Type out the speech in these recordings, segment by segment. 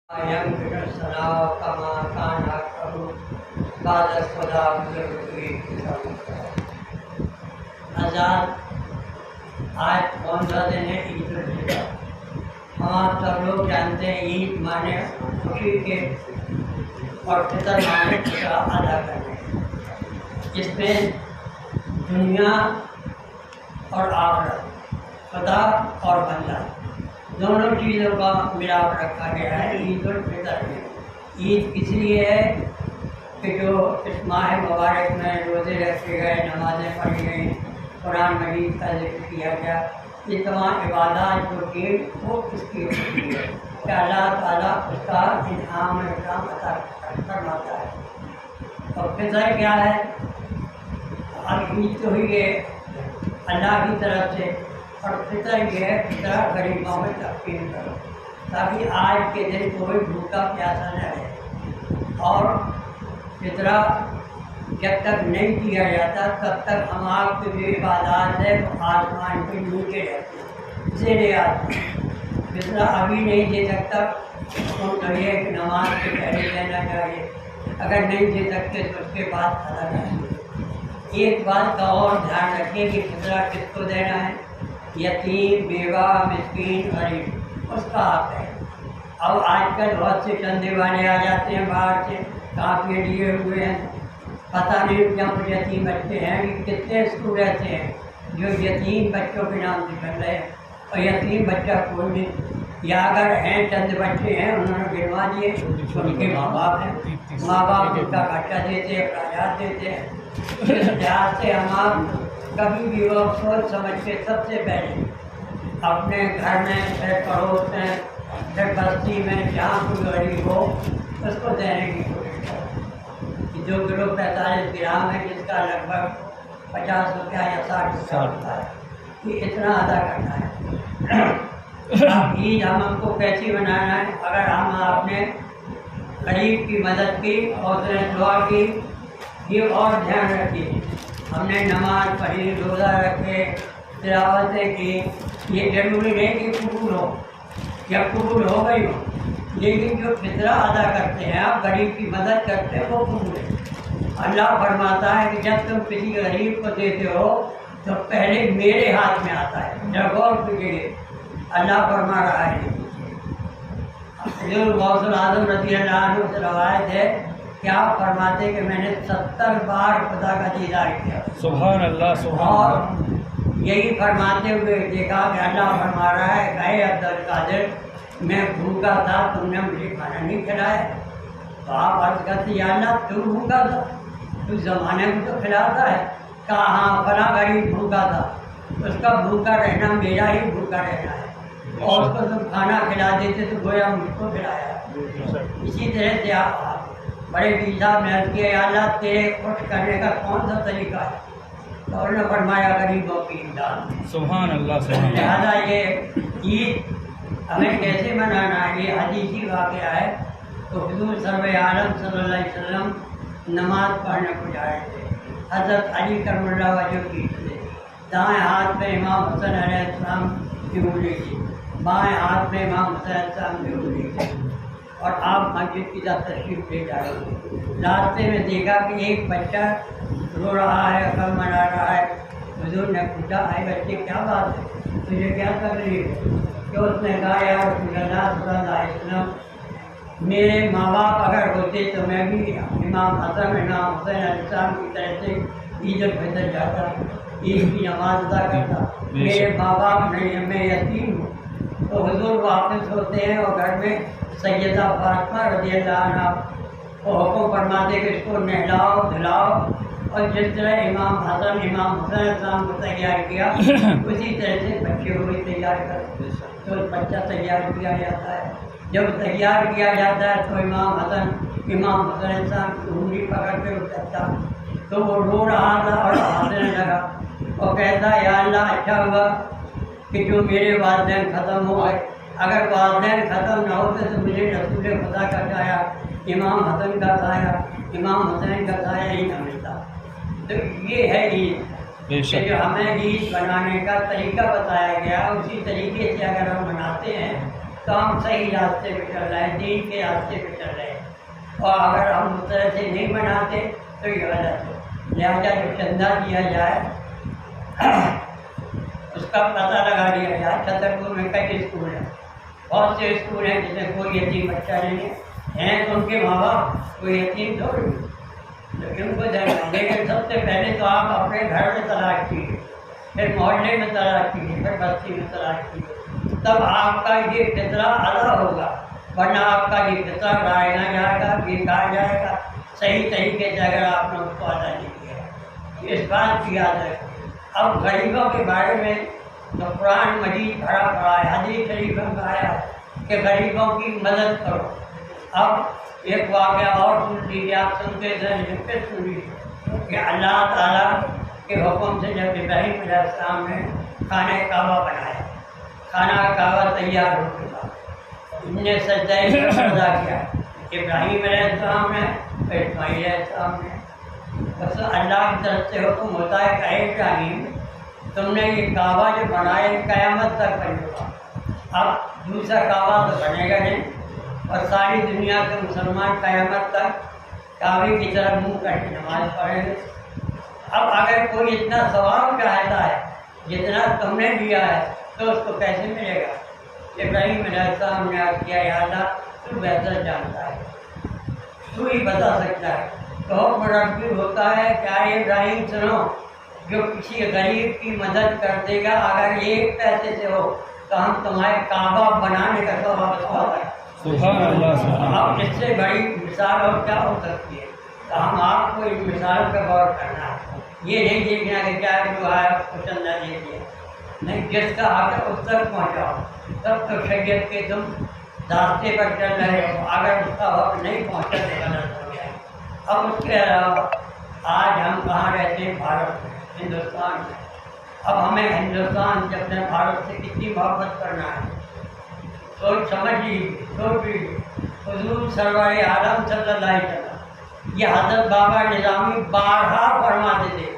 آزاد آج کون سا دن ہے؟ عید الفطر۔ ہم آپ سب لوگ جانتے ہیں عید مانے خوشی کے اور فطر مانے کا ادا کرنے، جس میں دنیا اور آخرت، خدا اور بندہ دونوں چیزوں کا ملاپ رکھا گیا ہے عید الفطر میں۔ عید اس لیے ہے کہ جو اس ماہ مبارک میں روزے رکھے گئے، نمازیں پڑھی گئیں، قرآن مجید کا ذکر کیا گیا، یہ تمام عبادات جو کی وہ اس کی ہوتی ہے کہ اللہ تعالیٰ اس کا انعام اکرام عطا فرماتا ہے۔ اور فطر کیا ہے؟ اب عید تو ہوئی ہے اللہ کی طرف سے، اور فطر یہ ہے فطرہ غریبوں میں تقسیم کرو، تاکہ آج کے دن کوئی بھوکا پیاسا نہ رہے۔ اور فطرہ جب تک نہیں کیا جاتا تب تک ہم آپ کے جو عبادات ہے وہ آسمان کے نیچے رہتے ہیں، زیر آسمان۔ فطرہ ابھی نہیں دے سکتا تو کہیے کہ نماز سے پہلے دینا چاہیے، اگر نہیں دے سکتے تو اس کے بعد ادا کریں۔ ایک بات کا اور دھیان رکھیں کہ فطرہ کس کو دینا ہے؟ یتیم، بیوہ، مسکین، غریب، اس کا حق ہے۔ اب آج کل بہت سے چندے والے آ جاتے ہیں باہر سے، کافی لیے ہوئے ہیں، پتہ نہیں کیا کچھ یتیم بچے ہیں کہ کتنے اسکول ایسے ہیں جو یتیم بچوں کے نام سے چل رہے ہیں، اور یتیم بچہ کوئی نہیں، یا اگر ہیں چند بچے ہیں انہوں نے گنوا دیے، ان کے ماں باپ ہیں، ماں باپ ان کا خرچہ دیتے ہیں، اخراجات دیتے ہیں۔ اس لحاظ سے ہم آپ کبھی بھی وہ سوچ سمجھ کے سب سے پہلے اپنے گھر میں، پھر پڑوس میں، پھر بستی میں جہاں کوئی غریب ہو اس کو دینے کی کوشش کریں۔ 2 کلو 45 گرام ہے جس کا لگ بھگ 50 روپیہ یا 60 روپیہ ہوتا ہے، یہ اتنا ادا کرنا ہے۔ اب عید ہم کو کیسی منانا ہے؟ اگر ہم آپ نے غریب کی مدد کی اور دعا کی، یہ اور دھیان رکھیے، ہم نے نماز پڑھی، روزہ رکھے، تلاوتیں کی، یہ ضروری نہیں کہ قبول ہو یا قبول ہو گئی ہو، لیکن جو فطرہ ادا کرتے ہیں، آپ غریب کی مدد کرتے ہیں، وہ قبول ہے۔ اللہ فرماتا ہے کہ جب تم کسی غریب کو دیتے ہو تو پہلے میرے ہاتھ میں آتا ہے، جب غور کیجیے اللہ فرما رہا ہے۔ حضور غوث العظم رضی اللہ عنہ سے روایت ہے کہ آپ فرماتے کہ میں نے 70 بار خدا کا دیدار کیا، سبحان اللہ، سبحان اور اللہ۔ یہی فرماتے ہوئے دیکھا کہ اللہ فرما رہا ہے کہ اے عبد القادر، میں بھوکا تھا، تم نے مجھے کھانا نہیں کھلایا۔ تو آپ عرض کرتے یا اللہ تو بھوکا تھا، تو زمانے کو تو کھلاتا ہے۔ کہا ہاں فلاں غریب بھوکا تھا، اس کا بھوکا رہنا میرا ہی بھوکا رہنا ہے، اور اس کو تم کھانا کھلا دیتے تو گویا مجھ کو کھلایا۔ اسی طرح سے آپ بڑے پیر صاحب نے عرض کیا یا اللہ تیرے خوش کرنے کا کون سا طریقہ ہے؟ تو انہوں نے فرمایا غریبوں کی امداد۔ سبحان اللہ، سبحان اللہ۔ لہٰذا یہ عید ہمیں کیسے منانا ہے؟ یہ حدیثی واقعہ ہے۔ تو حضور سرور عالم صلی اللہ علیہ وسلم نماز پڑھنے کو جا رہے تھے، حضرت علی کرم اللہ وجہ کی تھے، دائیں ہاتھ میں امام حسن علیہ السلام کی انگلی تھی، بائیں ہاتھ میں امام حسین علیہ السلام کی انگلی تھی، اور آپ مسجد کی طرف تشریف لے جا رہے تھے۔ راستے میں دیکھا کہ ایک بچہ رو رہا ہے، غم منا رہا ہے۔ حضور نے پوچھا اے بچے کیا بات ہے، تجھے کیا تکلیف ہے؟ کہ اس نے کہا یا رسول اللہ صلی اللہ علیہ وسلم، میرے ماں باپ اگر ہوتے تو میں بھی امام حسن امام حسین علیہ السلام کی طرح سے عید الفطر جاتا، عید کی نماز ادا کرتا، میرے ماں باپ نہیں ہیں، میں یتیم ہوں۔ تو حضور واپس ہوتے ہیں اور گھر میں سیدہ فاطمہ رضی اللہ عنہ کو حکم فرماتے کہ اس کو نہلاؤ دھلاؤ، اور جس طرح امام حسن امام حسین علیہ السلام کو تیار کیا اسی طرح سے بچے کو بھی تیار کر، تو بچہ تیار کیا جاتا ہے۔ جب تیار کیا جاتا ہے تو امام حسن امام حسین علیہ السلام کی انگلی پکڑ کے اٹھتا، تو وہ رو رہا تھا اور ہنسنے لگا اور کہتا یا اللہ اچھا ہوا کہ جو میرے والدین ختم ہو گئے، اگر والدین ختم نہ ہوتے تو مجھے رسول خدا کا سایہ، امام حسن کا سایہ، امام حسین کا سایہ ہی نہ ملتا۔ تو یہ ہے عید، کہ جو ہمیں عید بنانے کا طریقہ بتایا گیا، اسی طریقے سے اگر ہم مناتے ہیں تو ہم صحیح راستے پہ چل رہے ہیں، دین کے راستے پہ چل رہے ہیں، اور اگر ہم اس طرح سے نہیں بناتے تو یہ غلط ہے۔ لہٰذا جو چندہ دیا جائے اس کا پتہ لگا دیا جائے۔ چھترپور میں کئی اسکول ہیں، بہت سے اسکول ہیں جس میں کوئی یتیم بچہ نہیں ہے، ہیں تو ان کے ماں باپ کوئی یتیم تھوڑی، لیکن کو دینا۔ لیکن سب سے پہلے تو آپ اپنے گھر میں تلاش کیجیے، پھر محلے میں تلاش کیجیے، پھر بستی میں تلاش کیجیے، تب آپ کا یہ فطرہ ادا ہوگا، ورنہ آپ کا یہ فطرہ رائے نہ جائے گا، بےکار جائے گا صحیح طریقے سے اگر آپ نے اس کو ادا نہیں کیا۔ اس بات کی یاد رکھیں۔ اب غریبوں کے بارے میں تو قرآن مجید بھرا پڑا ہے، حدیث شریف میں آیا کہ غریبوں کی مدد کرو۔ اب ایک واقعہ اور سن لیجیے، آپ سنتے تھے پھر سن لیجیے کہ اللہ تعالیٰ کے حکم سے جب ابراہیم علیہ السلام نے خانہ کعبہ بنایا، خانہ کعبہ تیار ہو چکا، ان نے سجدہ ادا کیا، ابراہیم علیہ السلام نے، پھر اسماعیل علیہ السلام نے۔ بس اللہ کی طرف سے حکم ہوتا ہے کہ اے ابراہیم تم نے یہ کعبہ جو بنایا قیامت تک بن چکا، اب دوسرا کعبہ تو بنے گا نہیں، اور ساری دنیا کے مسلمان قیامت تک کعبے کی طرف منہ کر کے نماز پڑھیں گے۔ اب اگر کوئی اتنا ثواب چاہتا ہے جتنا تم نے دیا ہے تو اس کو کیسے ملے گا؟ ابراہیم علیہ السلام نے عرض کیا، یا اللہ تو بہتر جانتا ہے، تو ہی بتا سکتا ہے۔ تو مربی ہوتا ہے کیا ابراہیم سنو، جو کسی غریب کی مدد کر دے گا اگر ایک پیسے سے ہو تو ہم تمہارے کعبہ بنانے کا ثواب ہے۔ سبحان اللہ سبحان اللہ۔ اب اس سے بڑی مثال اور کیا ہو سکتی ہے؟ تو ہم آپ کو اس مثال پر غور کرنا ہے، یہ نہیں دیکھنا کہ کیا جو ہے اس کو چندہ دے دیا، نہیں، جس کا حق ہے اس تک پہنچاؤ، تب تو شریعت کے تم راستے پر چل رہے ہو، اگر اس کا حق نہیں پہنچا تو غلط ہو جائے۔ اب اس کے علاوہ آج ہم کہاں رہتے ہیں؟ بھارت میں، ہندوستان میں۔ اب ہمیں ہندوستان سے اپنے بھارت سے کتنی محبت کرنا ہے، سوچ سمجھ لیجیے، سوچ لیجیے۔ حضور سرور عالم صلی اللہ علیہ وسلم یہ حضرت بابا نظامی بارہا فرماتے تھے،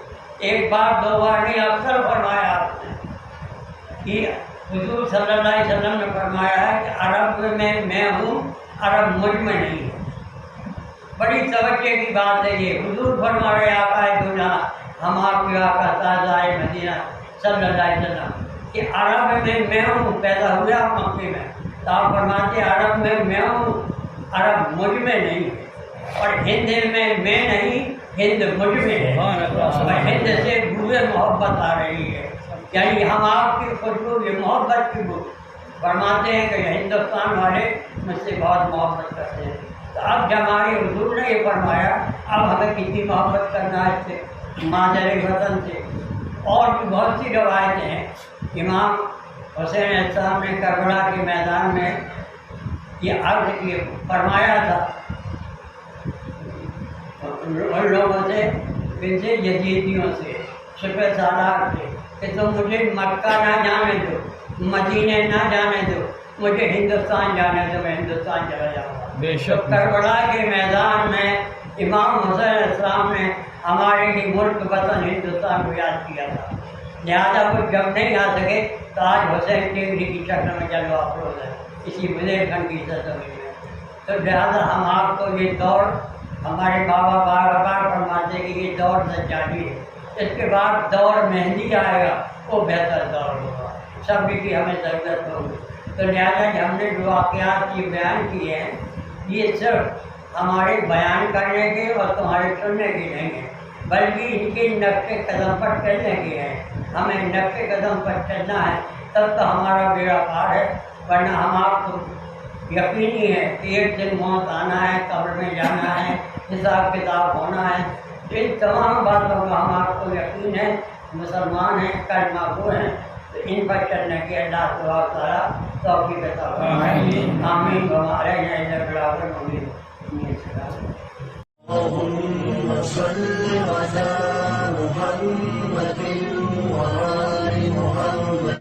ایک بار دو بار نہیں، اکثر فرمایا آپ نے کہ حضور صلی اللہ علیہ وسلم نے فرمایا ہے کہ عرب میں ہوں، عرب مجھ میں نہیں ہے۔ بڑی توجہ کی بات ہے یہ، حضور فرما رہے آقا دنیا ہم آپ کے آقا تازہ مدینہ صلی اللہ علیہ وسلم کہ عرب میں ہوں، پیدا ہوا مکے میں، تو آپ فرماتے عرب میں ہوں، عرب مجھ میں نہیں ہے، اور ہند میں نہیں، ہند مجھ میں ہے، اور ہند سے بوئے محبت آ رہی ہے، یعنی ہم آپ کی خوشبو یہ محبت کی بو فرماتے ہیں کہ ہندوستان والے مجھ سے بہت محبت کرتے ہیں۔ تو اب جب ہمارے حضور نے یہ فرمایا، اب ہمیں کتنی محبت کرنا ہے اس سے، مادر وطن سے۔ اور بھی بہت سی روایتیں ہیں، امام حسین علیہ السلام نے کربلا کے میدان میں یہ عرض کی فرمایا تھا ان لوگوں سے، ان سے یزیدیوں سے، سپہ سالار سے، کہ تم مجھے مکہ نہ جانے دو، مدینے نہ جانے دو، مجھے ہندوستان جانے دو، میں ہندوستان چلا جاؤں گا۔ بے شک کربلا کے میدان میں امام حسین علیہ السلام نے ہمارے ہی ملک وطن ہندوستان کو یاد کیا تھا، لہٰذا وہ جب نہیں آ سکے تو آج حسین ٹیگری کی شکل میں جلوہ افروز ہے اسی بندیل کھنڈ کی سرزمین میں۔ تو لہٰذا ہم آپ کو یہ دور، ہمارے بابا بار بار فرماتے کہ یہ دور سجادی ہے، اس کے بعد دور مہندی آئے گا، وہ بہتر دور ہوگا، سبھی کی ہمیں ضرورت ہوگی۔ تو لہٰذا ہم نے جو واقعات یہ بیان کیے ہیں یہ صرف ہمارے بیان کرنے کے اور تمہارے سننے کے نہیں ہیں، بلکہ ان کے نقش قدم پر چلنے کے ہیں۔ ہمیں نقش قدم پر چلنا ہے، تب تو ہمارا بیڑا پار ہے، ورنہ ہم آپ کو یقینی ہے کہ ایک دن موت آنا ہے، قبر میں جانا ہے، حساب کتاب ہونا ہے۔ ان تمام باتوں کا ہم آپ کو یقین ہے، مسلمان ہیں، کلمہ گو ہیں، تو ان پر چلنے کے اللہ تبارک تعالیٰ توفیق عطا فرمائے۔ آمین ہمارے یہاں برابر امید۔ اللهم صل وسلم